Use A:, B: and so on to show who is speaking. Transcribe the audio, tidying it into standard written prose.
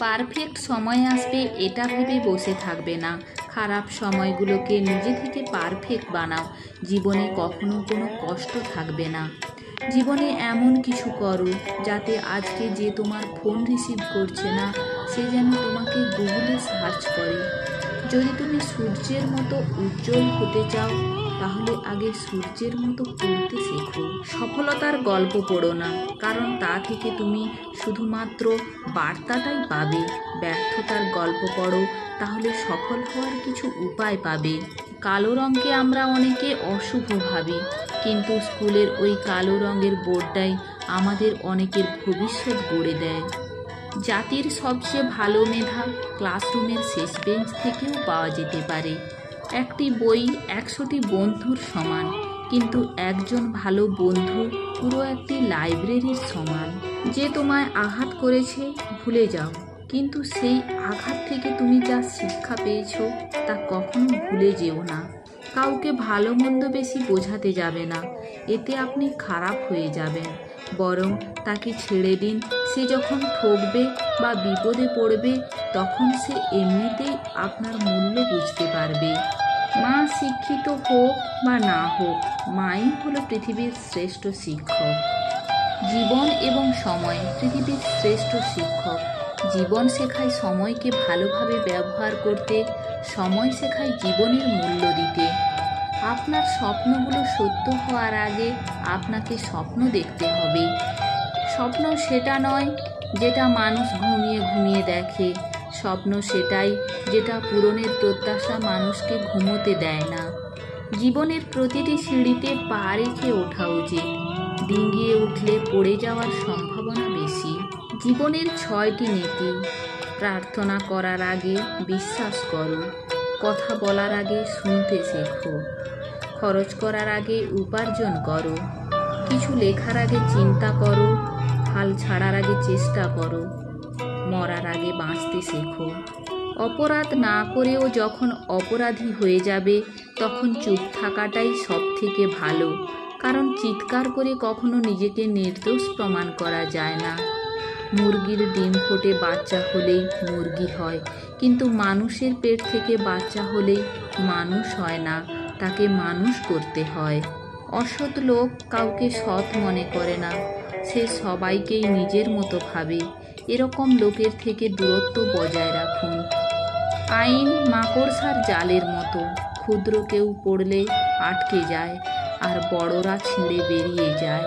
A: Perfect সময় আসবে এটা ভেবে বসে থাকবে না। খারাপ সময়গুলোকে নিজে থেকে পারফেক্ট বানাও। জীবনে কখনো কোনো কষ্ট থাকবে না। জীবনে এমন কিছু করো যাতে আজকে যে তোমার ফোন রিসিভ করছে না সে যেন তোমাকে গুগলে সার্চ করে। যদি তুমি সূর্যের মতো উজ্জ্বল হতে চাও তাহলে আগে সূর্যের মতো পড়তে শেখো। সফলতার গল্প পড়ো না, কারণ তা থেকে তুমি শুধুমাত্র বার্তাটাই পাবে। ব্যর্থতার গল্প পড়ো, তাহলে সফল হওয়ার কিছু উপায় পাবে। কালো রঙকে আমরা অনেকে অশুভ ভাবি, কিন্তু স্কুলের ওই কালো রঙের বোর্ডটাই আমাদের অনেকের ভবিষ্যৎ গড়ে দেয়। জাতির সবচেয়ে ভালো মেধা ক্লাসরুমের শেষ বেঞ্চ থেকেও পাওয়া যেতে পারে। একটি বই 100টি বন্ধুর সমান, কিন্তু একজন ভালো বন্ধু পুরো একটি লাইব্রেরির সমান। যে তোমায় আঘাত করেছে ভুলে যাও, কিন্তু সেই আঘাত থেকে তুমি যা শিক্ষা পেয়েছো তা কখনো ভুলে যেও না। কাউকে ভালো মন্দ বেশি বোঝাতে যাবে না, এতে আপনি খারাপ হয়ে যাবেন। বরং তাকে ছেড়ে দিন। সে যখন ঠকবে বা বিপদে পড়বে তখন সে এমনিতেই আপনার মূল্য বুঝতে পারবে। মা শিক্ষিত হোক বা না হোক, মাই হলো পৃথিবীর শ্রেষ্ঠ শিক্ষক। জীবন এবং সময় পৃথিবীর শ্রেষ্ঠ শিক্ষক। জীবন শেখায় সময়কে ভালোভাবে ব্যবহার করতে, সময় শেখায় জীবনের মূল্য দিতে। আপনার স্বপ্নগুলো সত্য হওয়ার আগে আপনাকে স্বপ্ন দেখতে হবে। স্বপ্ন সেটা নয় যেটা মানুষ ঘুমিয়ে ঘুমিয়ে দেখে। স্বপ্ন সেটাই যেটা পূরণের প্রত্যাশা মানুষকে ঘুমোতে দেয় না। জীবনের প্রতিটি সিঁড়িতে পা রেখে ওঠা উচিত। ডিঙিয়ে উঠলে পড়ে যাওয়ার সম্ভাবনা বেশি। জীবনের 6টি নীতি। প্রার্থনা করার আগে বিশ্বাস করো। কথা বলার আগে শুনতে শেখো। খরচ করার আগে উপার্জন করো। কিছু লেখার আগে চিন্তা করো। হাল ছাড়ার আগে চেষ্টা করো। মরার আগে বাঁচতে শেখো। অপরাধ না করেও যখন অপরাধী হয়ে যাবে তখন চুপ থাকাটাই সব থেকে ভালো, কারণ চিৎকার করে কখনো নিজেকে নির্দোষ প্রমাণ করা যায় না। মুরগির ডিম ফোটে বাচ্চা হলেই মুরগি হয়, কিন্তু মানুষের পেট থেকে বাচ্চা হলেই মানুষ হয় না, তাকে মানুষ করতে হয়। অসৎ লোক কাউকে সৎ মনে করে না, সে সবাইকেই নিজের মতো ভাবে। এরকম লোকের থেকে দূরত্ব বজায় রাখুন। আইন মাকড়সার জালের মতো, ক্ষুদ্র কেউ পড়লে আটকে যায় আর বড়রা ছিঁড়ে বেরিয়ে যায়।